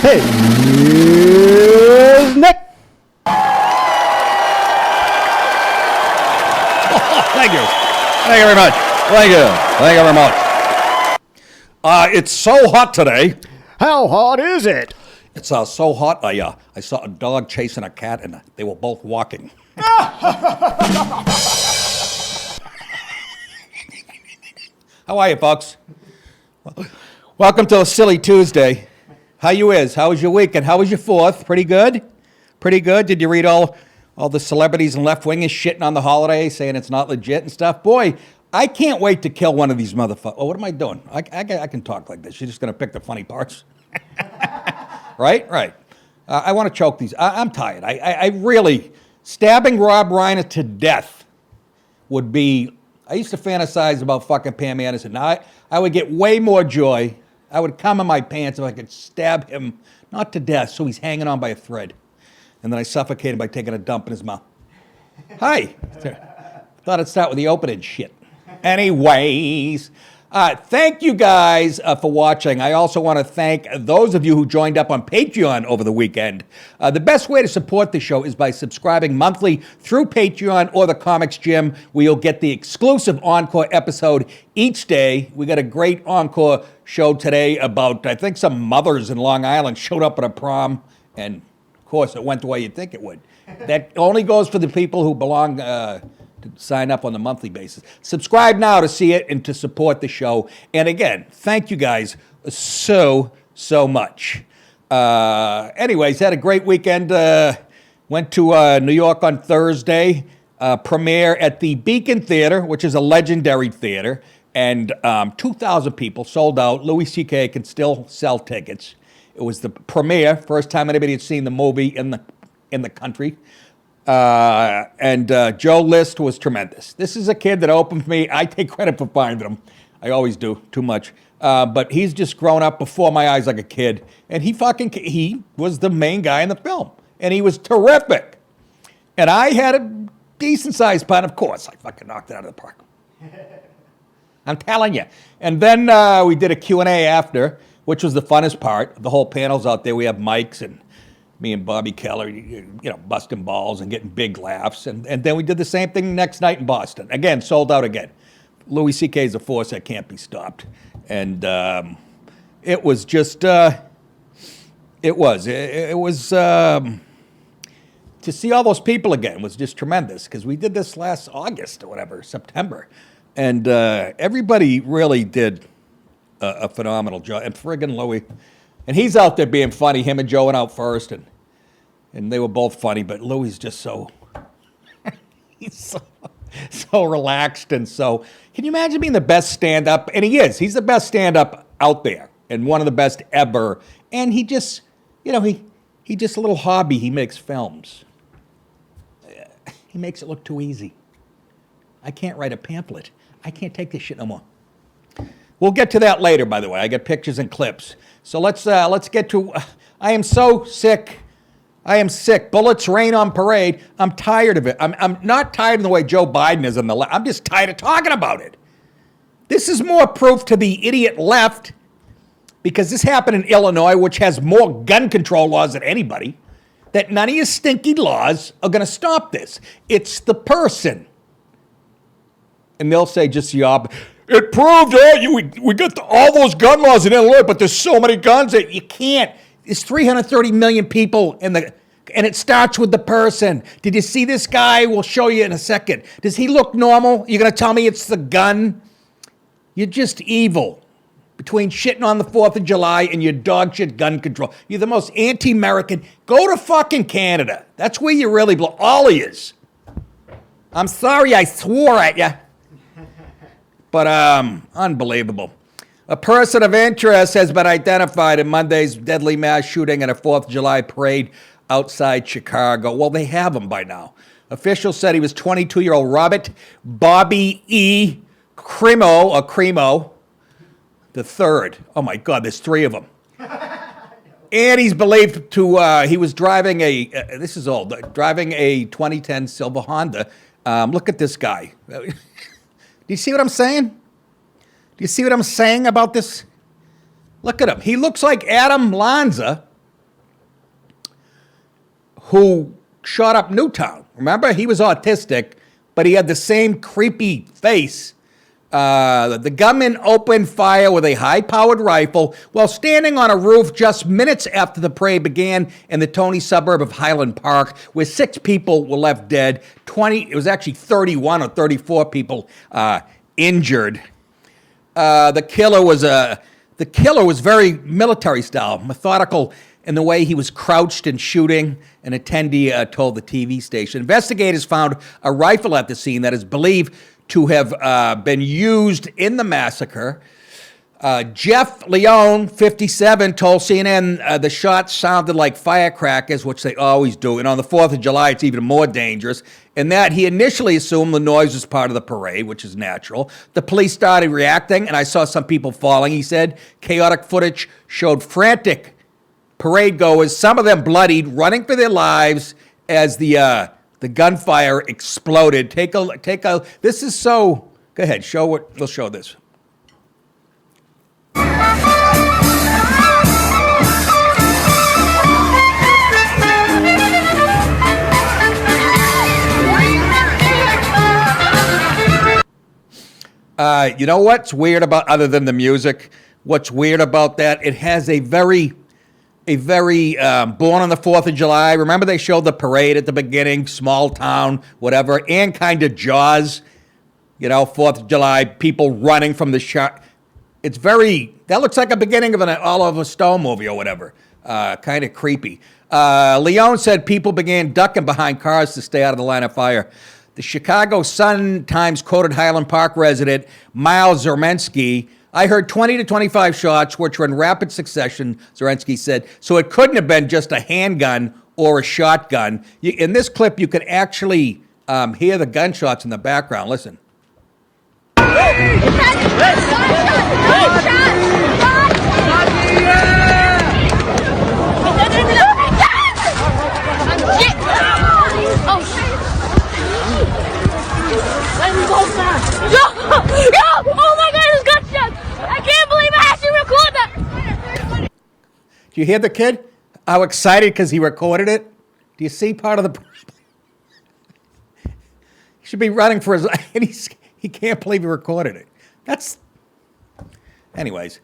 Here's Nick. Thank you. Thank you very much. Thank you. Thank you very much. It's so hot today. How hot is it? It's so hot. I saw a dog chasing a cat, and they were both walking. How are you, folks? Welcome to a silly Tuesday. How you is? How was your weekend? How was your 4th? Pretty good? Pretty good? Did you read all the celebrities and left-wingers shitting on the holiday, saying it's not legit and stuff? Boy, I can't wait to kill one of these motherfuckers. Oh, what am I doing? I can talk like this. You're just going to pick the funny parts? Right? Right. I want to choke these. I'm tired. I really, stabbing Rob Reiner to death would be, I used to fantasize about fucking Pam Anderson. Now, I would get way more joy. I would come in my pants if I could stab him, not to death, so he's hanging on by a thread. And then I suffocate him by taking a dump in his mouth. Hi. Thought I'd start with the opening shit. Anyways, thank you guys for watching. I also want to thank those of you who joined up on Patreon over the weekend. The best way to support the show is by subscribing monthly through Patreon or the Comics Gym, where you'll get the exclusive encore episode each day. We got a great encore show today about, I think, some mothers in Long Island showed up at a prom, and of course it went the way you'd think it would. That only goes for the people who belong to sign up on the monthly basis. Subscribe now to see it and to support the show. And again, thank you guys so much. Anyways, had a great weekend. Went to New York on Thursday. Premiere at the Beacon Theater, which is a legendary theater. And 2,000 people sold out. Louis C.K. can still sell tickets. It was the premiere, first time anybody had seen the movie in the country. And Joe List was tremendous. This is a kid that opened for me. I take credit for finding him. I always do, too much. But he's just grown up before my eyes like a kid. And he was the main guy in the film. And he was terrific. And I had a decent-sized part. Of course, I fucking knocked it out of the park. I'm telling you. And then we did a Q&A after, which was the funnest part. The whole panel's out there. We have mics and me and Bobby Keller, busting balls and getting big laughs. And then we did the same thing next night in Boston. Again, sold out again. Louis C.K. is a force that can't be stopped. And it was just, to see all those people again was just tremendous, because we did this last August or whatever, September. And everybody really did a phenomenal job. And friggin' Louis. And he's out there being funny. Him and Joe went out first, and they were both funny. But Louis is just he's so relaxed and so. Can you imagine being the best stand-up? And he is. He's the best stand-up out there, and one of the best ever. And he just, he just a little hobby. He makes films. He makes it look too easy. I can't write a pamphlet. I can't take this shit no more. We'll get to that later, by the way. I got pictures and clips. So let's get to, I am so sick. I am sick. Bullets rain on parade. I'm tired of it. I'm not tired in the way Joe Biden is on the left. I'm just tired of talking about it. This is more proof to the idiot left, because this happened in Illinois, which has more gun control laws than anybody, that none of your stinky laws are going to stop this. It's the person. And they'll say just the opposite. It proved, we got all those gun laws in Illinois, but there's so many guns that you can't. There's 330 million people and it starts with the person. Did you see this guy? We'll show you in a second. Does he look normal? You're going to tell me it's the gun? You're just evil. Between shitting on the 4th of July and your dog shit gun control. You're the most anti-American. Go to fucking Canada. That's where you really belong. All of yous. I'm sorry I swore at you. But unbelievable. A person of interest has been identified in Monday's deadly mass shooting at a 4th of July parade outside Chicago. Well, they have him by now. Officials said he was 22-year-old Robert Bobby E. Cremo the third. Oh, my God, there's 3 of them. And he's believed to, he was driving this is old, driving a 2010 silver Honda. Look at this guy. Do you see what I'm saying? Do you see what I'm saying about this? Look at him. He looks like Adam Lanza who shot up Newtown. Remember, he was autistic, but he had the same creepy face. The gunman opened fire with a high-powered rifle while standing on a roof just minutes after the parade began in the Tony suburb of Highland Park, where 6 people were left dead. It was actually 31 or 34 people injured. The killer was very military style, methodical in the way he was crouched and shooting, an attendee told the TV station. Investigators found a rifle at the scene that is believed to have been used in the massacre. Jeff Leone, 57, told CNN the shots sounded like firecrackers, which they always do. And on the 4th of July, it's even more dangerous. And that he initially assumed the noise was part of the parade, which is natural. The police started reacting, and I saw some people falling, he said. Chaotic footage showed frantic parade goers, some of them bloodied, running for their lives as the gunfire exploded. This is so, go ahead, we'll show this. You know what's weird about, other than the music, what's weird about that? It has a very Born on the 4th of July. Remember they showed the parade at the beginning, small town, whatever, and kind of Jaws, 4th of July, people running from the shot. That looks like a beginning of an Oliver Stone movie or whatever. Kind of creepy. Leone said people began ducking behind cars to stay out of the line of fire. The Chicago Sun-Times quoted Highland Park resident Miles Zermensky. I heard 20 to 25 shots, which were in rapid succession, Zermensky said, so it couldn't have been just a handgun or a shotgun. In this clip, you can actually hear the gunshots in the background. Listen. Do you hear the kid? How excited because he recorded it? Do you see part of the problem? He should be running for his life, and he can't believe he recorded it. Anyways.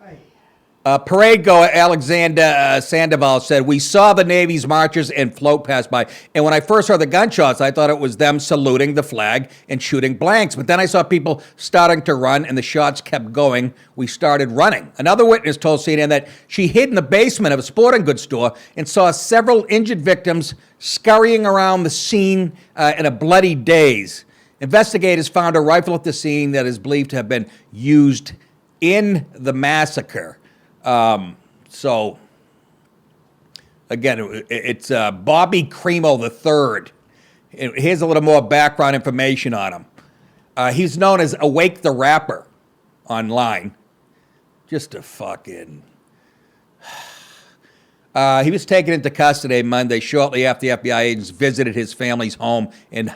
Parade goer Alexander Sandoval said, we saw the Navy's marchers and float pass by. And when I first heard the gunshots, I thought it was them saluting the flag and shooting blanks. But then I saw people starting to run, and the shots kept going. We started running. Another witness told CNN that she hid in the basement of a sporting goods store and saw several injured victims scurrying around the scene in a bloody daze. Investigators found a rifle at the scene that is believed to have been used in the massacre. So, again, it's Bobby Cremo III. Here's a little more background information on him. He's known as Awake the Rapper online. Just a fucking... he was taken into custody Monday shortly after the FBI agents visited his family's home in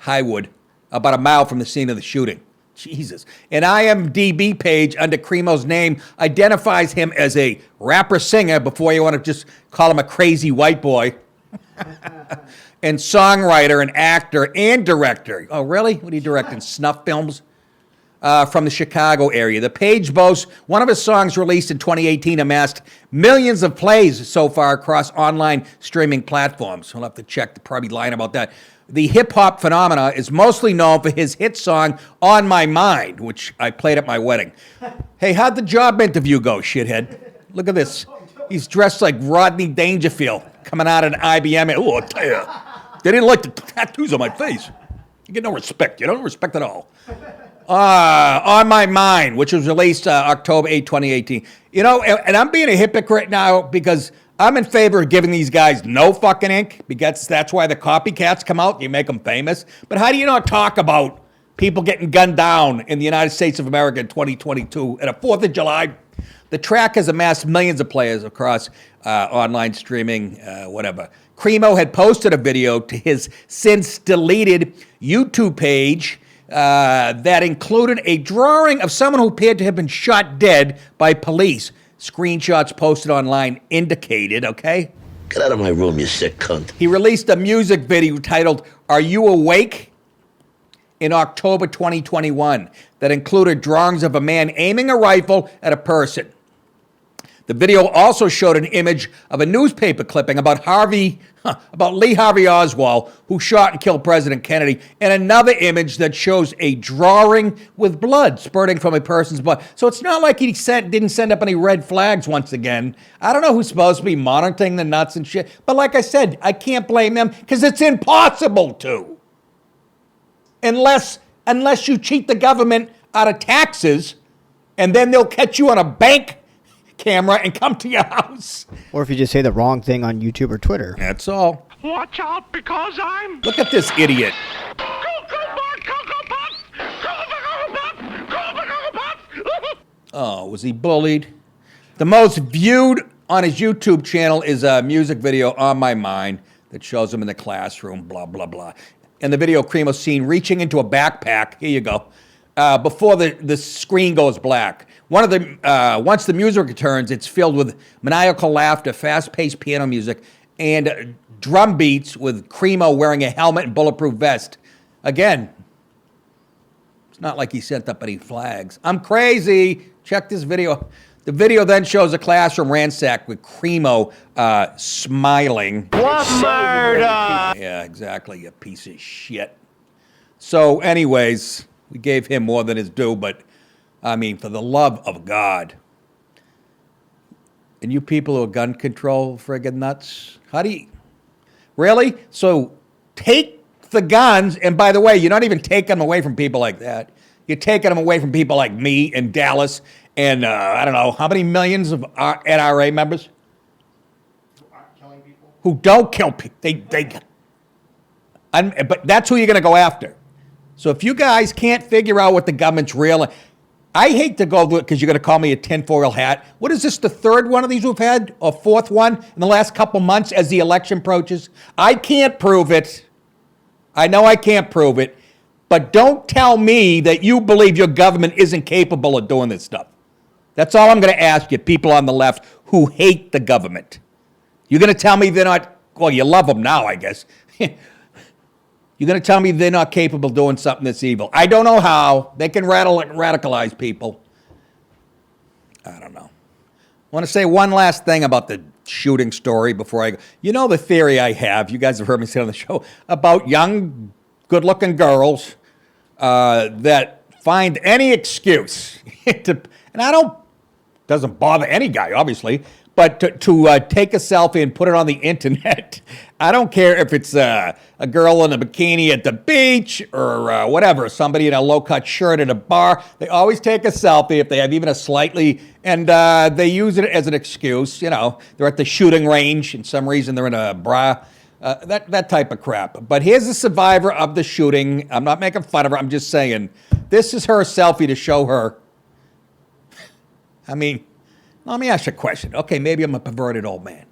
Highwood, about a mile from the scene of the shooting. Jesus. An IMDb page under Cremo's name identifies him as a rapper-singer, before you want to just call him a crazy white boy, and songwriter and actor and director. Oh, really? What are you directing, snuff films? From the Chicago area. The page boasts one of his songs released in 2018 amassed millions of plays so far across online streaming platforms. We'll have to check, probably lying about that. The hip-hop phenomena is mostly known for his hit song, On My Mind, which I played at my wedding. Hey, how'd the job interview go, shithead? Look at this. He's dressed like Rodney Dangerfield coming out of an IBM. Oh, I'll tell you. They didn't like the tattoos on my face. You get no respect. You don't respect at all. On My Mind, which was released October 8, 2018. And I'm being a hypocrite now because I'm in favor of giving these guys no fucking ink, because that's why the copycats come out. You make them famous. But how do you not talk about people getting gunned down in the United States of America in 2022 at a 4th of July? The track has amassed millions of players across online streaming, whatever. Cremo had posted a video to his since deleted YouTube page that included a drawing of someone who appeared to have been shot dead by police. Screenshots posted online indicated, okay? Get out of my room, you sick cunt. He released a music video titled Are You Awake? In October 2021 that included drawings of a man aiming a rifle at a person. The video also showed an image of a newspaper clipping about Lee Harvey Oswald, who shot and killed President Kennedy, and another image that shows a drawing with blood spurting from a person's blood. So it's not like he didn't send up any red flags once again. I don't know who's supposed to be monitoring the nuts and shit, but like I said, I can't blame them because it's impossible to. Unless you cheat the government out of taxes, and then they'll catch you on a bank camera and come to your house. Or if you just say the wrong thing on YouTube or Twitter. That's all. Watch out because I'm... Look at this idiot. Oh, was he bullied? The most viewed on his YouTube channel is a music video, On My Mind, that shows him in the classroom, blah, blah, blah. In the video, Cremo's seen reaching into a backpack. Here you go. Before the screen goes black. Once the music returns, it's filled with maniacal laughter, fast-paced piano music, and drum beats with Cremo wearing a helmet and bulletproof vest. Again, it's not like he sent up any flags. I'm crazy. Check this video. The video then shows a classroom ransacked with Cremo smiling. What murder? Yeah, exactly, you piece of shit. So anyways, we gave him more than his due, but I mean, for the love of God. And you people who are gun control friggin' nuts, how do you, really? So take the guns, and by the way, you're not even taking them away from people like that. You're taking them away from people like me in Dallas and I don't know, how many millions of NRA members? Who don't kill people. But that's who you're going to go after. So if you guys can't figure out what the government's real, I hate to go because you're going to call me a tinfoil hat. What is this, the third one of these we've had, or fourth one in the last couple months as the election approaches? I can't prove it. I know I can't prove it. But don't tell me that you believe your government isn't capable of doing this stuff. That's all I'm going to ask you, people on the left who hate the government. You're going to tell me they're not, well, you love them now, I guess. You're going to tell me they're not capable of doing something that's evil. I don't know how. They can radicalize people. I don't know. I want to say one last thing about the shooting story before I go. You know the theory I have, you guys have heard me say on the show, about young, good-looking girls that find any excuse to, and I don't, doesn't bother any guy, obviously, but to take a selfie and put it on the internet. I don't care if it's a girl in a bikini at the beach or whatever, somebody in a low-cut shirt at a bar. They always take a selfie if they have even a slightly, and they use it as an excuse. You know, they're at the shooting range, and some reason they're in a bra. That type of crap. But here's a survivor of the shooting. I'm not making fun of her. I'm just saying, this is her selfie to show her. I mean, let me ask you a question. Okay, maybe I'm a perverted old man.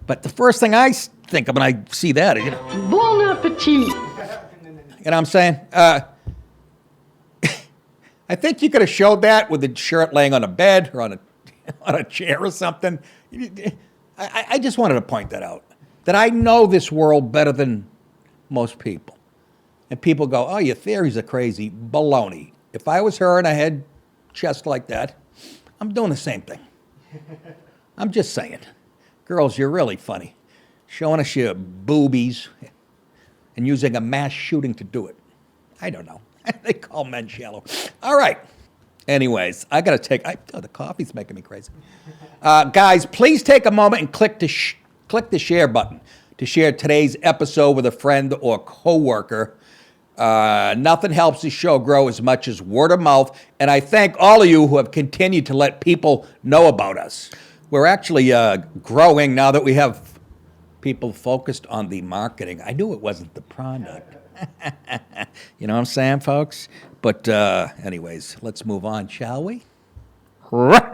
But the first thing I think of when I see that is, Bon appetit. You know what I'm saying? I think you could have showed that with the shirt laying on a bed or on a chair or something. I just wanted to point that out. That I know this world better than most people. And people go, oh, your theories are crazy. Baloney. If I was her and I had chest like that, I'm doing the same thing. I'm just saying. Girls, you're really funny. Showing us your boobies and using a mass shooting to do it. I don't know. They call men shallow. All right. Anyways, I got to take, the coffee's making me crazy. Guys, please take a moment and click the share button to share today's episode with a friend or coworker. Nothing helps the show grow as much as word of mouth, and I thank all of you who have continued to let people know about us. We're actually growing now that we have people focused on the marketing. I knew it wasn't the product. You know what I'm saying, folks? But anyways, let's move on, shall we?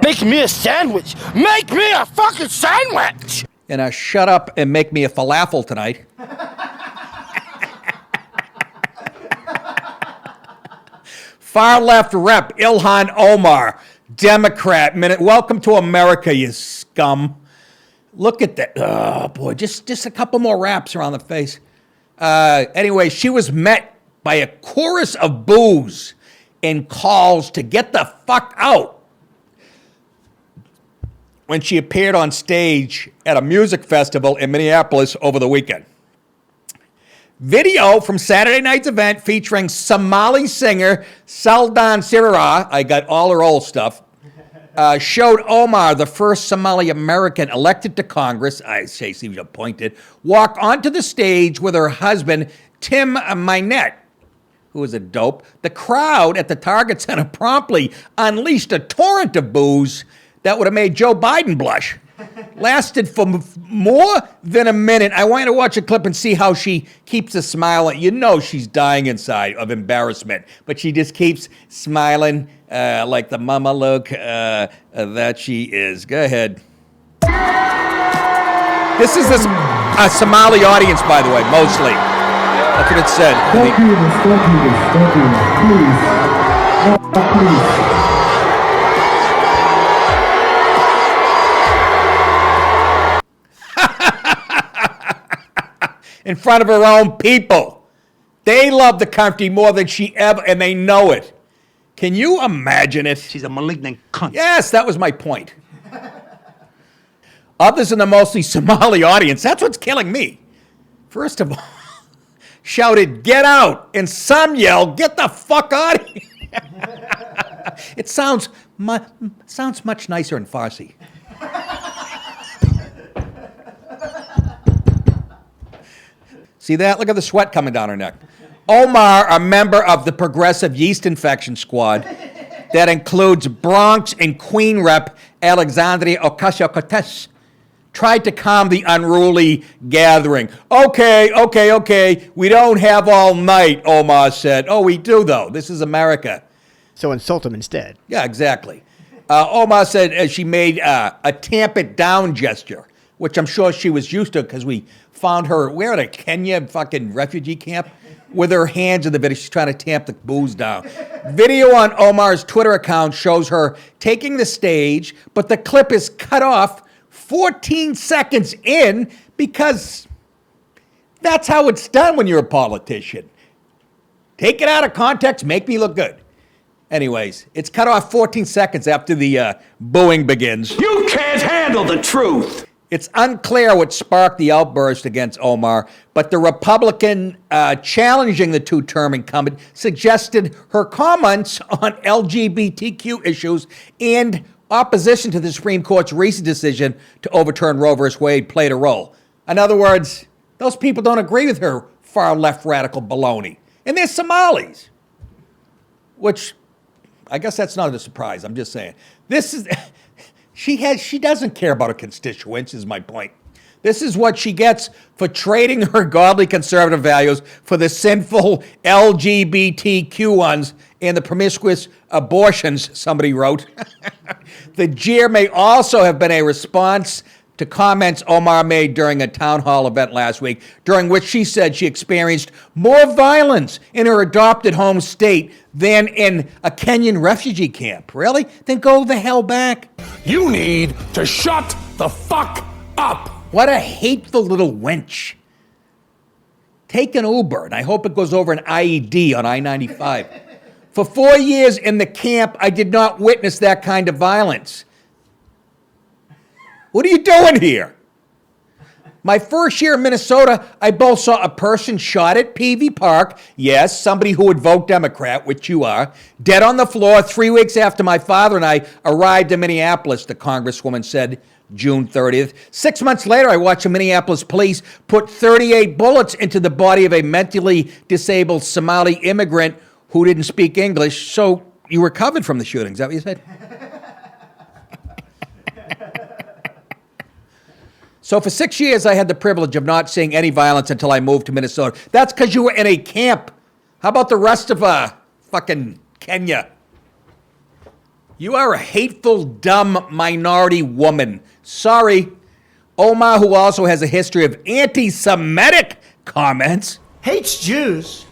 Make me a sandwich! Make me a fucking sandwich! And shut up and make me a falafel tonight. Far left rep, Ilhan Omar, Democrat. Welcome to America, you scum. Look at that. Oh, boy, just a couple more wraps around the face. Anyway, she was met by a chorus of boos and calls to get the fuck out when she appeared on stage at a music festival in Minneapolis over the weekend. Video from Saturday night's event featuring Somali singer Saldan Sirara, I got all her old stuff, showed Omar, the first Somali American elected to Congress, I say she was appointed, walk onto the stage with her husband, Tim Minette, who was a dope. The crowd at the Target Center promptly unleashed a torrent of boos that would have made Joe Biden blush. Lasted for more than a minute. I want you to watch a clip and see how she keeps a smile. You know she's dying inside of embarrassment, but she just keeps smiling like the mama look that she is. Go ahead. This is a Somali audience, by the way, mostly. That's what it said. Stop please. Please. In front of her own people. They love the country more than she ever, and they know it. Can you imagine it? She's a malignant cunt. Yes, that was my point. Others in the mostly Somali audience, that's what's killing me. First of all, shouted, "Get out!" and some yelled, "Get the fuck out of here!" It sounds much nicer in Farsi. See that? Look at the sweat coming down her neck. Omar, a member of the Progressive Yeast Infection Squad that includes Bronx and Queen Rep Alexandria Ocasio-Cortez, tried to calm the unruly gathering. Okay, we don't have all night, Omar said. Oh, we do, though. This is America. So insult him instead. Yeah, exactly. Omar said she made a tamp it down gesture, which I'm sure she was used to because we found her, where at a Kenya fucking refugee camp, with her hands in the video. She's trying to tamp the booze down. Video on Omar's Twitter account shows her taking the stage, but the clip is cut off 14 seconds in because that's how it's done when you're a politician. Take it out of context, make me look good. Anyways, it's cut off 14 seconds after the booing begins. You can't handle the truth. It's unclear what sparked the outburst against Omar, but the Republican challenging the two-term incumbent suggested her comments on LGBTQ issues and opposition to the Supreme Court's recent decision to overturn Roe v. Wade played a role. In other words, those people don't agree with her far-left radical baloney. And they're Somalis, which I guess that's not a surprise. I'm just saying. This is... She doesn't care about her constituents, is my point. This is what she gets for trading her godly conservative values for the sinful LGBTQ ones and the promiscuous abortions, somebody wrote. The jeer may also have been a response to comments Omar made during a town hall event last week, during which she said she experienced more violence in her adopted home state than in a Kenyan refugee camp. Really? Then go the hell back. You need to shut the fuck up. What a hateful little wench. Take an Uber, and I hope it goes over an IED on I-95. For 4 years in the camp, I did not witness that kind of violence. What are you doing here? My first year in Minnesota, I both saw a person shot at Peavy Park, yes, somebody who would vote Democrat, which you are, dead on the floor 3 weeks after my father and I arrived in Minneapolis, the congresswoman said June 30th. 6 months later, I watched the Minneapolis police put 38 bullets into the body of a mentally disabled Somali immigrant who didn't speak English. So you recovered from the shooting, is that what you said? So for 6 years, I had the privilege of not seeing any violence until I moved to Minnesota. That's because you were in a camp. How about the rest of fucking Kenya? You are a hateful, dumb minority woman. Sorry. Omar, who also has a history of anti-Semitic comments, Hates Jews.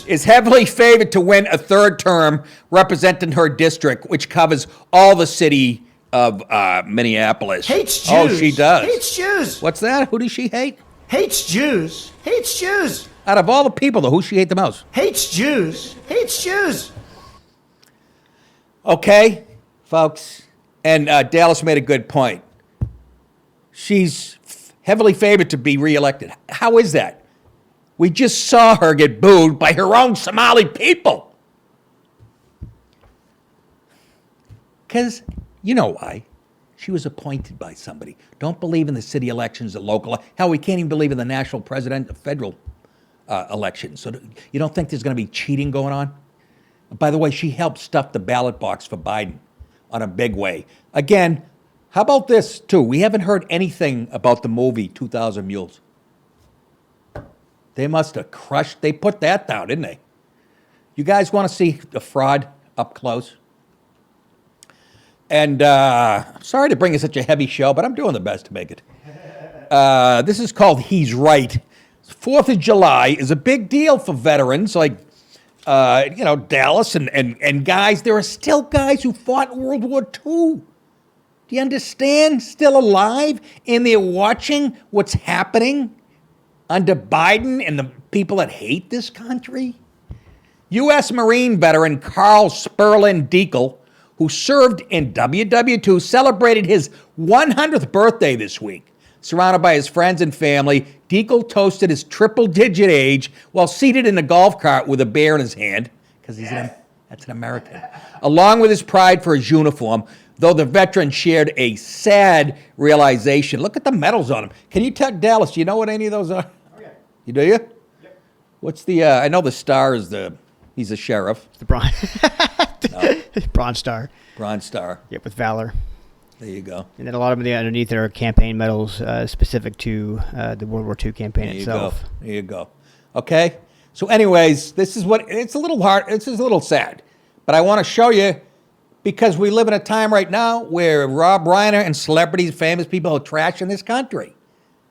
is heavily favored to win a third term representing her district, which covers all the city of Minneapolis. Hates Jews. Oh, she does. Hates Jews. What's that? Who does she hate? Hates Jews. Hates Jews. Out of all the people, though, who she hate the most? Hates Jews. Hates Jews. Okay, folks. And Dallas made a good point. She's heavily favored to be reelected. How is that? We just saw her get booed by her own Somali people. Because you know why. She was appointed by somebody. Don't believe in the city elections, the local. Hell, we can't even believe in the national president, federal elections. So you don't think there's going to be cheating going on? By the way, she helped stuff the ballot box for Biden on a big way. Again, how about this, too? We haven't heard anything about the movie 2,000 Mules. They must have crushed. They put that down, didn't they? You guys want to see the fraud up close? And sorry to bring you such a heavy show, but I'm doing the best to make it. This is called He's Right. 4th of July is a big deal for veterans like, Dallas and guys. There are still guys who fought in World War II. Do you understand? Still alive, and they're watching what's happening under Biden and the people that hate this country. U.S. Marine veteran Carl Sperlin Deacle, who served in WWII, celebrated his 100th birthday this week. Surrounded by his friends and family, Deacle toasted his triple-digit age while seated in a golf cart with a beer in his hand, because that's an American, along with his pride for his uniform, though the veteran shared a sad realization. Look at the medals on him. Can you tell Dallas, do you know what any of those are? Oh, yeah. You do you? Yep. What's the, I know the star is he's a sheriff. The Bronze. Bronze Star. Bronze Star. Yep, with Valor. There you go. And then a lot of them underneath are campaign medals specific to the World War II campaign itself. There you go. Okay? So anyways, it's a little hard, it's just a little sad. But I want to show you, because we live in a time right now where Rob Reiner and celebrities, famous people are trashing this country.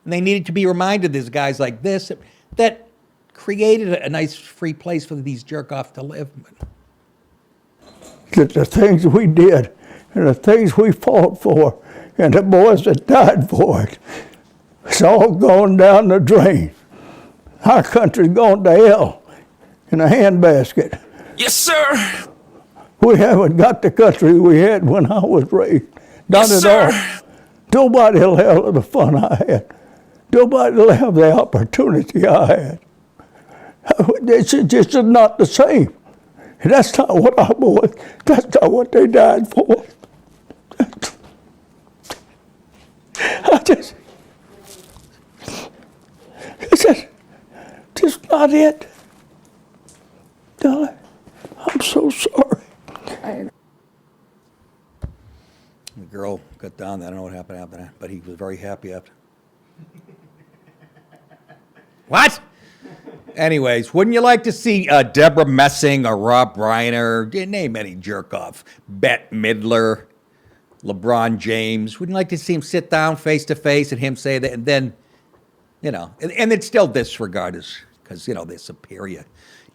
And they needed to be reminded there's guys like this that created a nice free place for these jerk-offs to live. The things we did and the things we fought for and the boys that died for it, it's all gone down the drain. Our country's gone to hell in a handbasket. Yes, sir. We haven't got the country we had when I was raised. Not Yes, at sir. all. Nobody will have the fun I had. Nobody will have the opportunity I had. It's just not the same. And that's not what our boys, that's not what they died for. It's just not it. Darling, I'm so sorry. The girl got down. I don't know what happened after that, but he was very happy after. What? Anyways, wouldn't you like to see Deborah Messing or Rob Reiner, name any jerk-off, Bette Midler, LeBron James? Wouldn't you like to see him sit down face-to-face and him say that, and then, and it's still disregard us because, they're superior.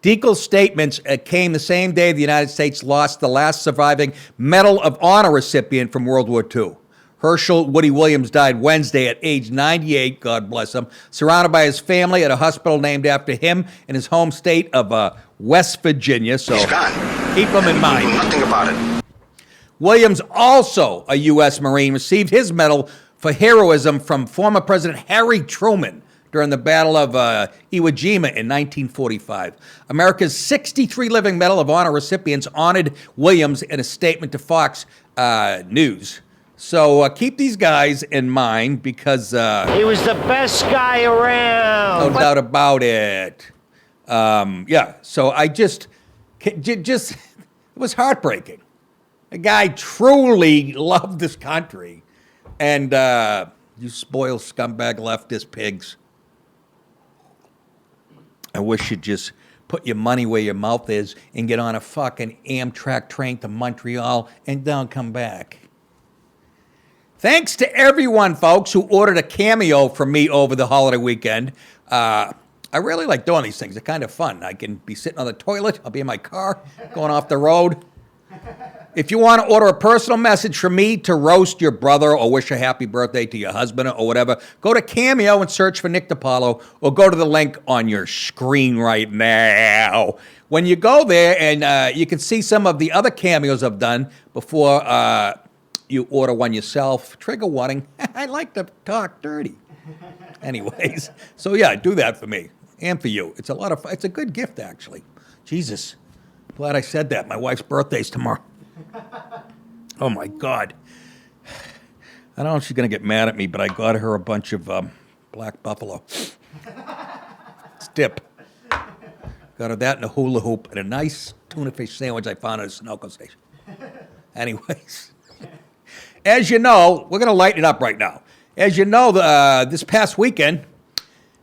Deacle's statements came the same day the United States lost the last surviving Medal of Honor recipient from World War II. Herschel Woody Williams died Wednesday at age 98, God bless him, surrounded by his family at a hospital named after him in his home state of West Virginia. So keep him in mind. Nothing about it. Williams, also a U.S. Marine, received his medal for heroism from former President Harry Truman during the Battle of Iwo Jima in 1945. America's 63 living Medal of Honor recipients honored Williams in a statement to Fox News. So keep these guys in mind because... He was the best guy around. No doubt about it. So I just, it was heartbreaking. The guy truly loved this country. And you spoiled scumbag leftist pigs. I wish you'd just put your money where your mouth is and get on a fucking Amtrak train to Montreal and don't come back. Thanks to everyone, folks, who ordered a cameo from me over the holiday weekend. I really like doing these things. They're kind of fun. I can be sitting on the toilet. I'll be in my car, going off the road. If you want to order a personal message from me to roast your brother or wish a happy birthday to your husband or whatever, go to Cameo and search for Nick DiPaolo or go to the link on your screen right now. When you go there, and you can see some of the other cameos I've done before you order one yourself. Trigger warning, I like to talk dirty. Anyways, so yeah, do that for me and for you. It's it's a good gift, actually. Jesus, glad I said that. My wife's birthday's tomorrow. Oh my God. I don't know if she's going to get mad at me, but I got her a bunch of black buffalo. It's dip. Got her that and a hula hoop and a nice tuna fish sandwich I found at a Sunoco station. Anyways, as you know, we're going to lighten it up right now. As you know, this past weekend,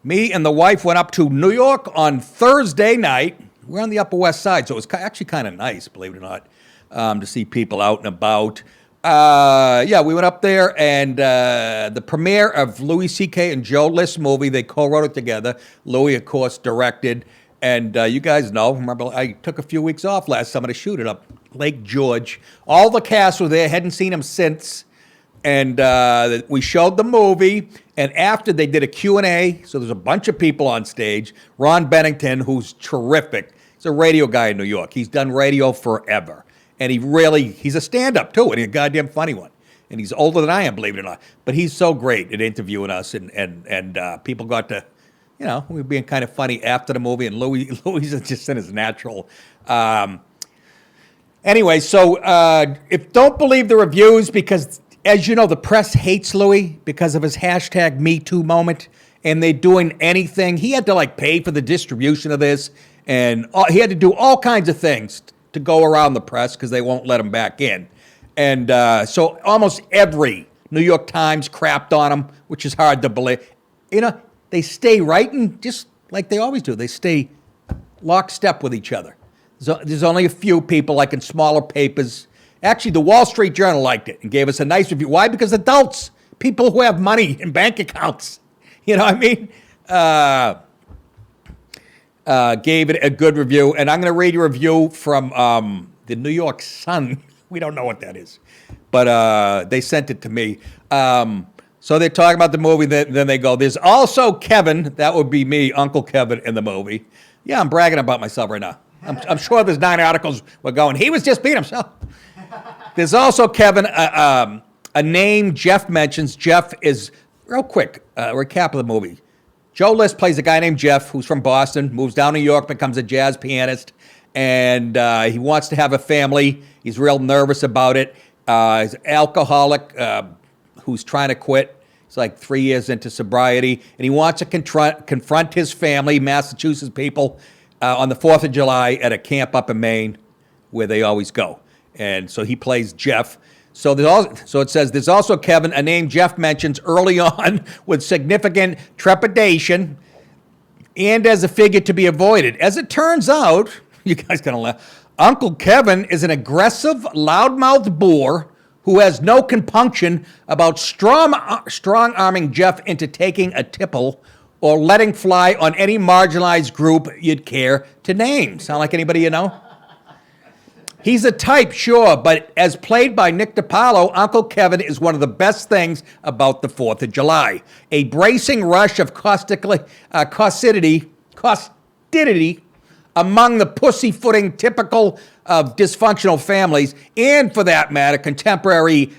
me and the wife went up to New York on Thursday night. We're on the Upper West Side, so it was actually kind of nice, believe it or not. To see people out and about. Yeah, we went up there, and the premiere of Louis C.K. and Joe List's movie, they co-wrote it together. Louis, of course, directed. And you guys know, remember, I took a few weeks off last summer to shoot it up Lake George. All the cast were there, hadn't seen them since. And we showed the movie, and after they did a Q&A, so there's a bunch of people on stage. Ron Bennington, who's terrific. He's a radio guy in New York. He's done radio forever. And he's a stand-up, too, and he's a goddamn funny one. And he's older than I am, believe it or not. But he's so great at interviewing us, and people got to, we were being kind of funny after the movie, and Louis is just in his natural. Anyway, so if don't believe the reviews, because, as you know, the press hates Louis because of his hashtag #MeToo moment, and they're doing anything. He had to, pay for the distribution of this, and he had to do all kinds of things to go around the press because they won't let him back in. And so almost every New York Times crapped on him, which is hard to believe. They stay right and just like they always do. They stay lockstep with each other. There's only a few people, like in smaller papers. Actually, the Wall Street Journal liked it and gave us a nice review. Why? Because adults, people who have money in bank accounts, you know what I mean? Gave it a good review, and I'm going to read a review from the New York Sun. We don't know what that is, but they sent it to me. So they're talking about the movie, then they go, there's also Kevin, that would be me, Uncle Kevin in the movie. Yeah, I'm bragging about myself right now. I'm sure there's 9 articles were going, he was just being himself. There's also Kevin, a name Jeff mentions. Jeff is, real quick, recap of the movie. Joe List plays a guy named Jeff who's from Boston, moves down to New York, becomes a jazz pianist, and he wants to have a family. He's real nervous about it. He's an alcoholic who's trying to quit. He's like 3 years into sobriety, and he wants to confront his family, Massachusetts people, on the 4th of July at a camp up in Maine where they always go. And so he plays Jeff. So it says, there's also Kevin, a name Jeff mentions early on with significant trepidation and as a figure to be avoided. As it turns out, you guys gonna laugh, Uncle Kevin is an aggressive, loudmouthed bore who has no compunction about strong-arming Jeff into taking a tipple or letting fly on any marginalized group you'd care to name. Sound like anybody you know? He's a type, sure, but as played by Nick DiPaolo, Uncle Kevin is one of the best things about the 4th of July. A bracing rush of causticity among the pussyfooting typical of dysfunctional families, and for that matter, contemporary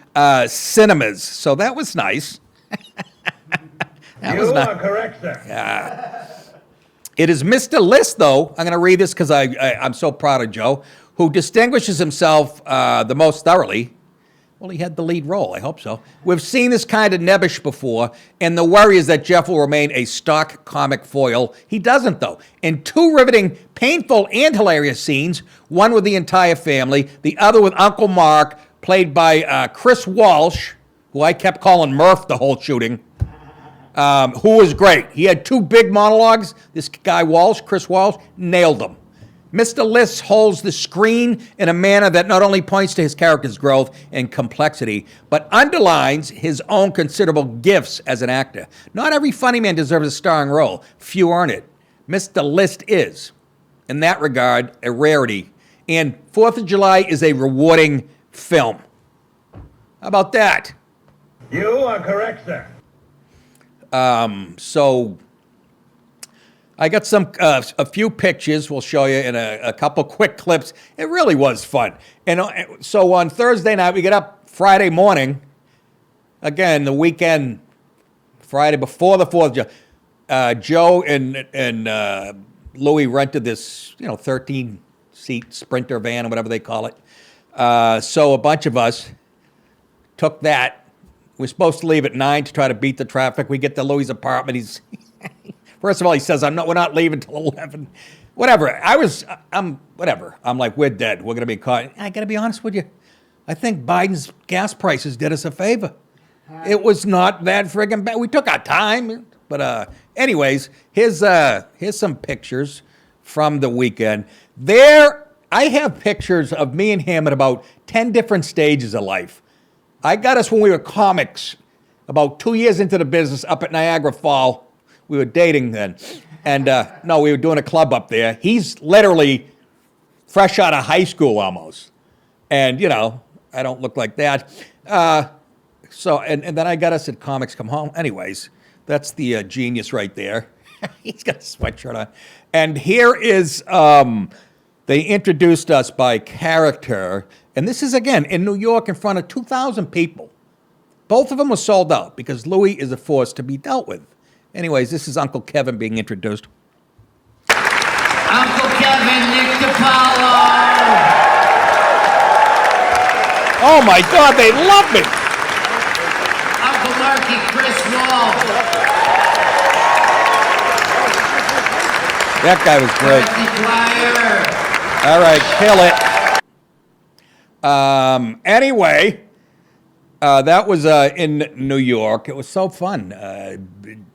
cinemas. So that was nice. You are correct, sir. It is Mr. List, though, I'm going to read this because I'm so proud of Joe, who distinguishes himself the most thoroughly. Well, he had the lead role, I hope so. We've seen this kind of nebbish before, and the worry is that Jeff will remain a stock comic foil. He doesn't, though. In 2 riveting, painful, and hilarious scenes, one with the entire family, the other with Uncle Mark, played by Chris Walsh, who I kept calling Murph the whole shooting, who was great. He had 2 big monologues. This guy Walsh, Chris Walsh, nailed them. Mr. List holds the screen in a manner that not only points to his character's growth and complexity, but underlines his own considerable gifts as an actor. Not every funny man deserves a starring role. Few earn it. Mr. List is, in that regard, a rarity And 4th of July is a rewarding film. How about that? You are correct, sir. So I got a few pictures we'll show you in a couple quick clips. It really was fun. And so on Thursday night, we get up Friday morning. Again, the weekend, Friday before the 4th of July. Joe and Louis rented this, 13-seat Sprinter van or whatever they call it. So a bunch of us took that. We're supposed to leave at 9 to try to beat the traffic. We get to Louis' apartment. He's first of all, he says, we're not leaving till 11. Whatever. Whatever. I'm like, we're dead. We're going to be caught. I got to be honest with you. I think Biden's gas prices did us a favor. It was not that friggin' bad. We took our time. But anyways, here's some pictures from the weekend. There, I have pictures of me and him at about 10 different stages of life. I got us when we were comics, about 2 years into the business up at Niagara Falls. We were dating then. And no, we were doing a club up there. He's literally fresh out of high school almost. And, I don't look like that. So then I got us at Comics Come Home. Anyways, that's the genius right there. He's got a sweatshirt on. And here is, they introduced us by character. And this is, again, in New York in front of 2,000 people. Both of them were sold out because Louis is a force to be dealt with. Anyways, this is Uncle Kevin being introduced. Uncle Kevin, Nick Paolo. Oh, my God, they love me. Uncle Marky, Chris Wall. That guy was great. Pryor. All right, kill it. Anyway, that was in New York. It was so fun.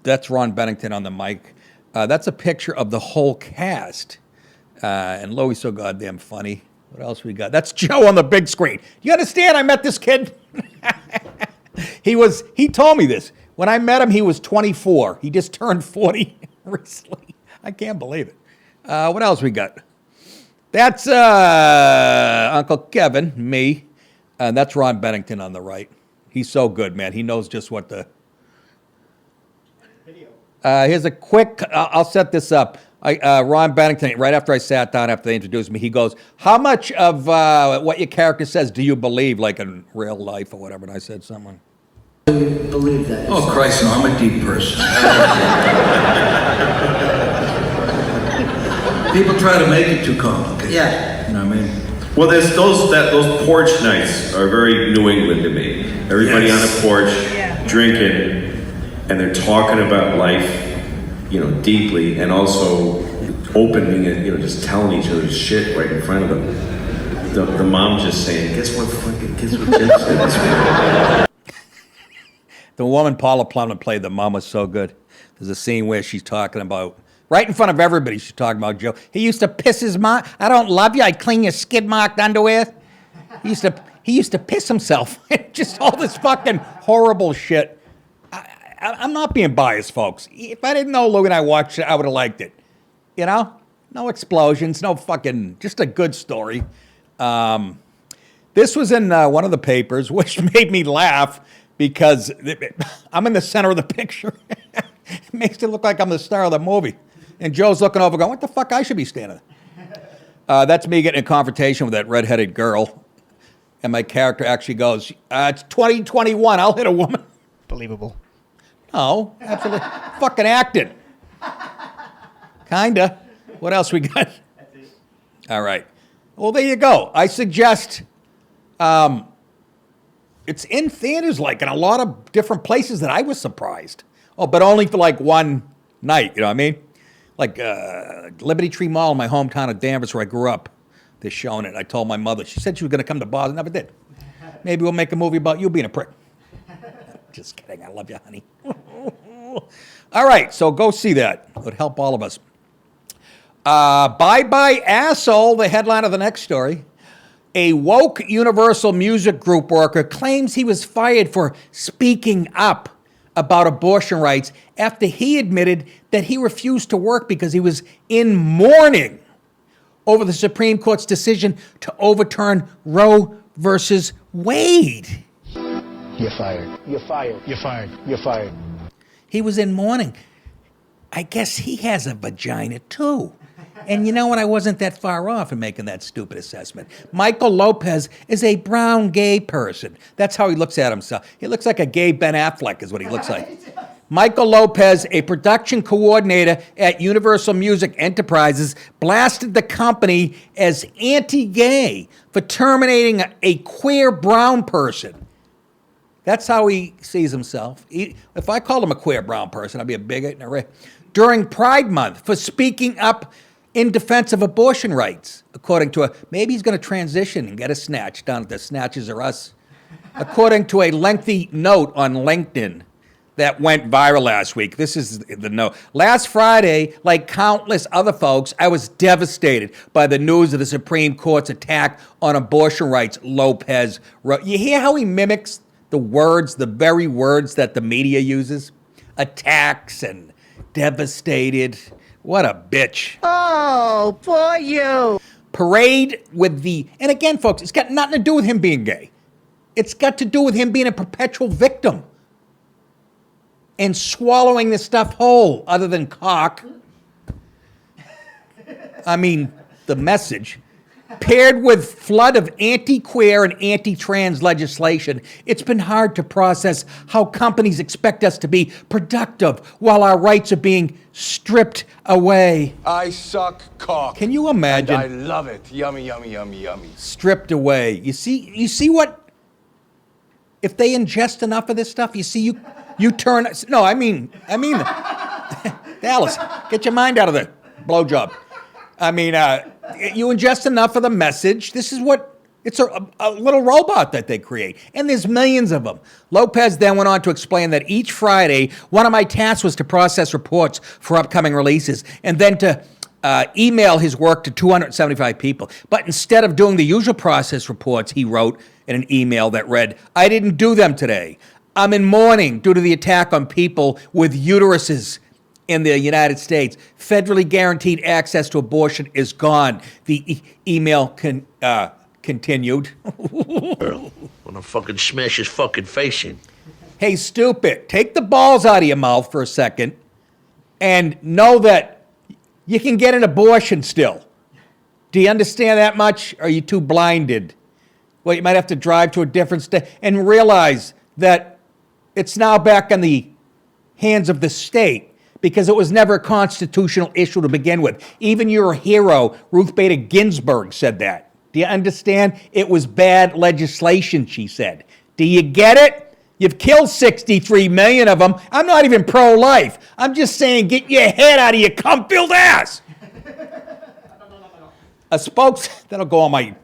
That's Ron Bennington on the mic. That's a picture of the whole cast. And Louis so goddamn funny. What else we got? That's Joe on the big screen. You understand? I met this kid. He told me this. When I met him, he was 24. He just turned 40 recently. I can't believe it. What else we got? That's Uncle Kevin, me. That's Ron Bennington on the right. He's so good, man. He knows just what to... Here's a quick... I'll set this up. Ron Bennington, right after I sat down, after they introduced me, he goes, how much of what your character says do you believe, like in real life or whatever? And I said something. Believe that. Oh, Christ, no, I'm a deep person. People try to make it too complicated. Yeah. You know what I mean? Well, those porch nights are very New England to me. Everybody Yes. on a porch, drinking, and they're talking about life, deeply, and also opening it, just telling each other shit right in front of them. The mom just saying, guess what Jim said? The woman Paula Plummer played the mom was so good. There's a scene where she's talking about, right in front of everybody, she's talking about Joe. He used to piss his mom. I don't love you. I clean your skid-marked underwear. He used to piss himself. Just all this fucking horrible shit. I'm not being biased, folks. If I didn't know Louie and I watched it, I would have liked it. No explosions, no fucking, just a good story. This was in one of the papers, which made me laugh because I'm in the center of the picture. It makes it look like I'm the star of the movie. And Joe's looking over going, what the fuck, I should be standing there. That's me getting in confrontation with that redheaded girl. And my character actually goes, it's 2021, I'll hit a woman. Believable. No, absolutely. Fucking acting. Kinda. What else we got? That's it. All right. Well, there you go. I suggest it's in theaters like in a lot of different places that I was surprised. Oh, but only for like one night, you know what I mean? Like Liberty Tree Mall in my hometown of Danvers where I grew up. They're showing it. I told my mother. She said she was going to come to Boston. Never did. Maybe we'll make a movie about you being a prick. Just kidding. I love you, honey. All right, so go see that. It would help all of us. Bye-bye asshole, the headline of the next story. A woke Universal Music Group worker claims he was fired for speaking up about abortion rights after he admitted that he refused to work because he was in mourning over the Supreme Court's decision to overturn Roe versus Wade. You're fired. You're fired. You're fired. You're fired. He was in mourning. I guess he has a vagina too. And you know what? I wasn't that far off in making that stupid assessment. Michael Lopez is a brown gay person. That's how he looks at himself. He looks like a gay Ben Affleck is what he looks like. Michael Lopez, a production coordinator at Universal Music Enterprises, blasted the company as anti-gay for terminating a queer brown person. That's how he sees himself. If I called him a queer brown person, I'd be a bigot and a racist. During Pride Month for speaking up in defense of abortion rights, according to maybe he's going to transition and get a snatch down at the Snatches Are Us, according to a lengthy note on LinkedIn that went viral last week. This is the note. Last Friday, like countless other folks, I was devastated by the news of the Supreme Court's attack on abortion rights, Lopez wrote. You hear how he mimics the words, the very words that the media uses? Attacks and devastated. What a bitch. Oh, for you. Parade with and again, folks, it's got nothing to do with him being gay. It's got to do with him being a perpetual victim and swallowing this stuff whole, other than cock. I mean, the message. Paired with flood of anti-queer and anti-trans legislation, it's been hard to process how companies expect us to be productive while our rights are being stripped away. I suck cock. Can you imagine? And I love it. Yummy, yummy, yummy, yummy. Stripped away. You see what? If they ingest enough of this stuff, you turn. No, I mean, Dallas, get your mind out of the blowjob. I mean, you ingest enough of the message. This is what, it's a little robot that they create. And there's millions of them. Lopez then went on to explain that each Friday, one of my tasks was to process reports for upcoming releases and then to email his work to 275 people. But instead of doing the usual process reports, he wrote in an email that read, I didn't do them today. I'm in mourning due to the attack on people with uteruses in the United States. Federally guaranteed access to abortion is gone. The email continued. Wanna fucking smash his fucking face in. Hey, stupid, take the balls out of your mouth for a second and know that you can get an abortion still. Do you understand that much? Or are you too blinded? Well, you might have to drive to a different state and realize that it's now back in the hands of the state, because it was never a constitutional issue to begin with. Even your hero, Ruth Bader Ginsburg, said that. Do you understand? It was bad legislation, she said. Do you get it? You've killed 63 million of them. I'm not even pro-life. I'm just saying get your head out of your cum-filled ass. That'll go on my...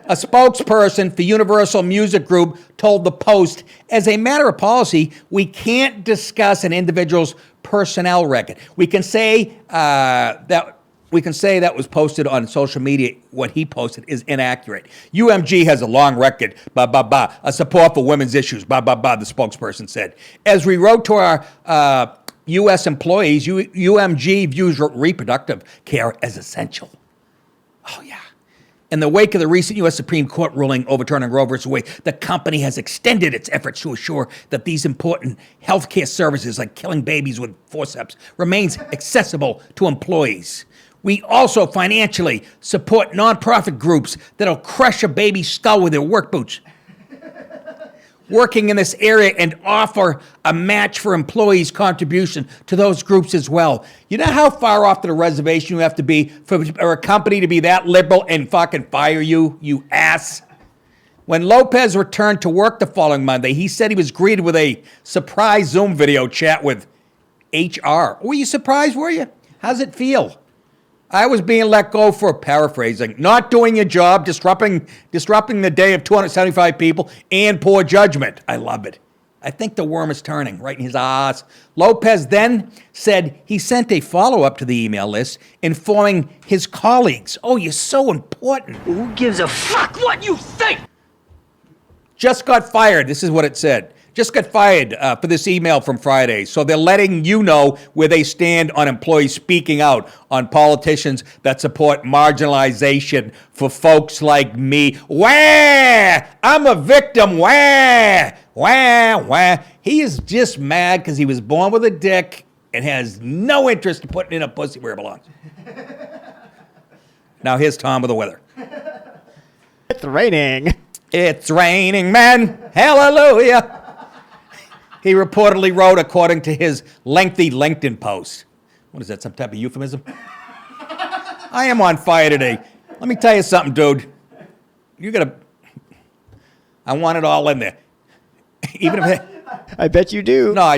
A spokesperson for Universal Music Group told the Post, as a matter of policy, we can't discuss an individual's personnel record. We can say that was posted on social media. What he posted is inaccurate. UMG has a long record, a support for women's issues, the spokesperson said. As we wrote to our U.S. employees, UMG views reproductive care as essential. Oh, yeah. In the wake of the recent U.S. Supreme Court ruling overturning Roe v. Wade, the company has extended its efforts to assure that these important healthcare services, like killing babies with forceps, remains accessible to employees. We also financially support nonprofit groups that'll crush a baby's skull with their work boots, working in this area, and offer a match for employees' contribution to those groups as well. You know how far off to the reservation you have to be for a company to be that liberal and fucking fire you, you ass? When Lopez returned to work the following Monday, he said he was greeted with a surprise Zoom video chat with HR. Were you surprised, were you? How's it feel? I was being let go for paraphrasing, not doing your job, disrupting the day of 275 people, and poor judgment. I love it. I think the worm is turning right in his ass. Lopez then said he sent a follow-up to the email list, informing his colleagues, oh, you're so important. Who gives a fuck what you think? Just got fired. This is what it said. just got fired for this email from Friday. So they're letting you know where they stand on employees speaking out on politicians that support marginalization for folks like me. Wah! I'm a victim. Wah! Wah! Wah! He is just mad because he was born with a dick and has no interest in putting in a pussy where it belongs. Now here's Tom with the weather. It's raining. It's raining, man. Hallelujah. He reportedly wrote, according to his lengthy LinkedIn post. What is that, some type of euphemism? I am on fire today. Let me tell you something, dude. I want it all in there. Even if I bet you do. No,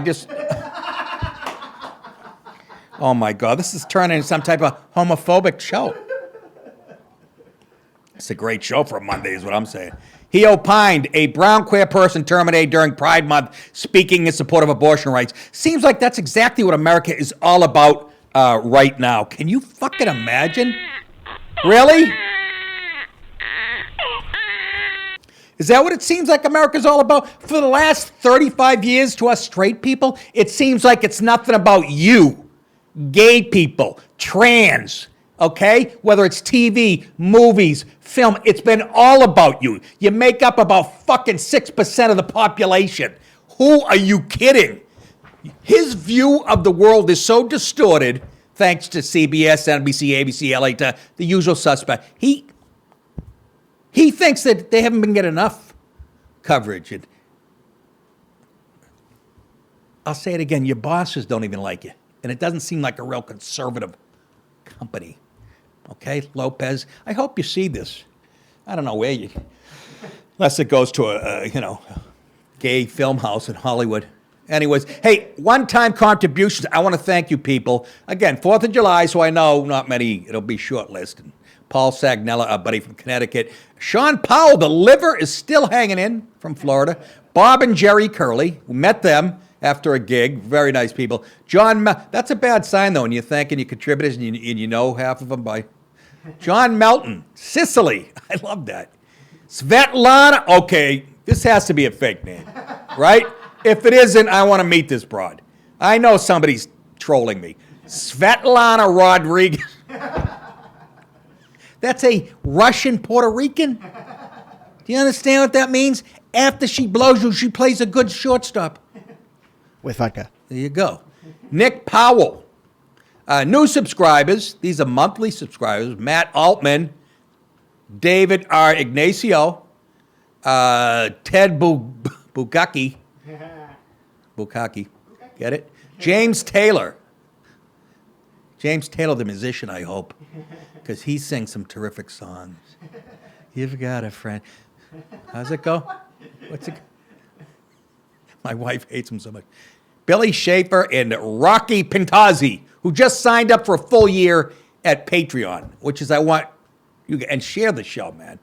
oh my God, this is turning into some type of homophobic show. It's a great show for a Monday, is what I'm saying. He opined a brown queer person terminated during Pride Month, speaking in support of abortion rights. Seems like that's exactly what America is all about right now. Can you fucking imagine? Really? Is that what it seems like America's all about? For the last 35 years to us straight people, it seems like it's nothing about you, gay people, trans, okay? Whether it's TV, movies, film, it's been all about you. You make up about fucking 6% of the population. Who are you kidding? His view of the world is so distorted, thanks to CBS, NBC, ABC, LA, the usual suspect. He thinks that they haven't been getting enough coverage. And I'll say it again, your bosses don't even like you. And it doesn't seem like a real conservative company. Okay, Lopez, I hope you see this. I don't know where you, unless it goes to a gay film house in Hollywood. Anyways, hey, one-time contributions. I want to thank you people. Again, 4th of July, so I know not many, it'll be short-listed. Paul Sagnella, our buddy from Connecticut. Sean Powell, the liver, is still hanging in from Florida. Bob and Jerry Curley, we met them after a gig. Very nice people. That's a bad sign, though, when you're thanking your contributors and you know half of them by. John Melton, Sicily. I love that. Svetlana. Okay, this has to be a fake name, right? If it isn't, I want to meet this broad. I know somebody's trolling me. Svetlana Rodriguez. That's a Russian Puerto Rican. Do you understand what that means? After she blows you, she plays a good shortstop. With vodka. There you go. Nick Powell. New subscribers. These are monthly subscribers. Matt Altman. David R. Ignacio. Ted Bukaki. Bukaki. Get it? James Taylor. James Taylor, the musician, I hope. Because he sings some terrific songs. You've got a friend. How's it go? What's it? My wife hates him so much. Billy Schaefer and Rocky Pintazzi, who just signed up for a full year at Patreon, which is I want you and share the show, man.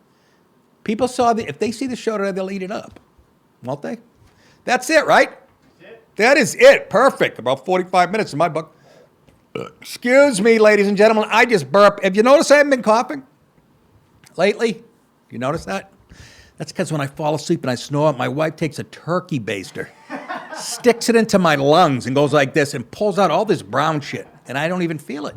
People if they see the show today, they'll eat it up, won't they? That's it, right? That's it. That is it. Perfect. About 45 minutes in my book. Excuse me, ladies and gentlemen. I just burped. Have you noticed I haven't been coughing lately? You notice that? That's because when I fall asleep and I snore, my wife takes a turkey baster, sticks it into my lungs and goes like this and pulls out all this brown shit, and I don't even feel it.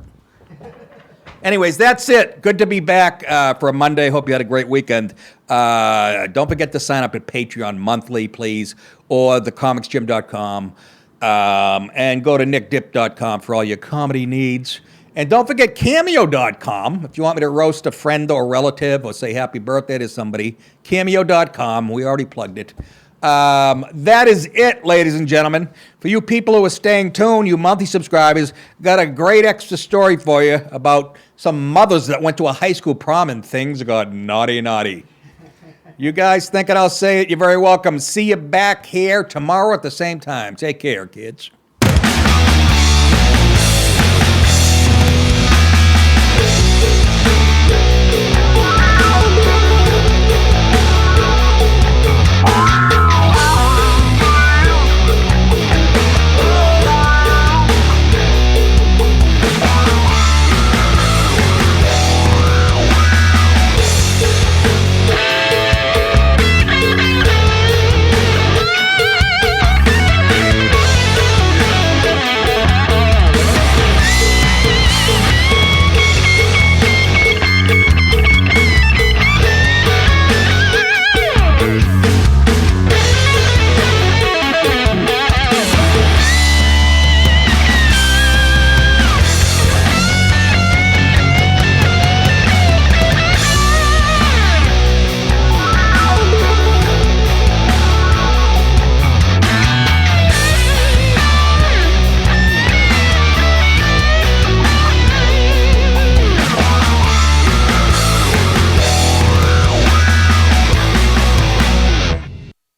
Anyways, that's it. Good to be back for a Monday. Hope you had a great weekend. Don't forget to sign up at Patreon monthly, please, or thecomicsgym.com. And go to nickdip.com for all your comedy needs. And don't forget cameo.com if you want me to roast a friend or relative or say happy birthday to somebody. Cameo.com. We already plugged it. That is it, ladies and gentlemen. For you people who are staying tuned, you monthly subscribers, got a great extra story for you about some mothers that went to a high school prom and things got naughty. You guys thinking I'll say it? You're very welcome. See you back here tomorrow at the same time. Take care, kids.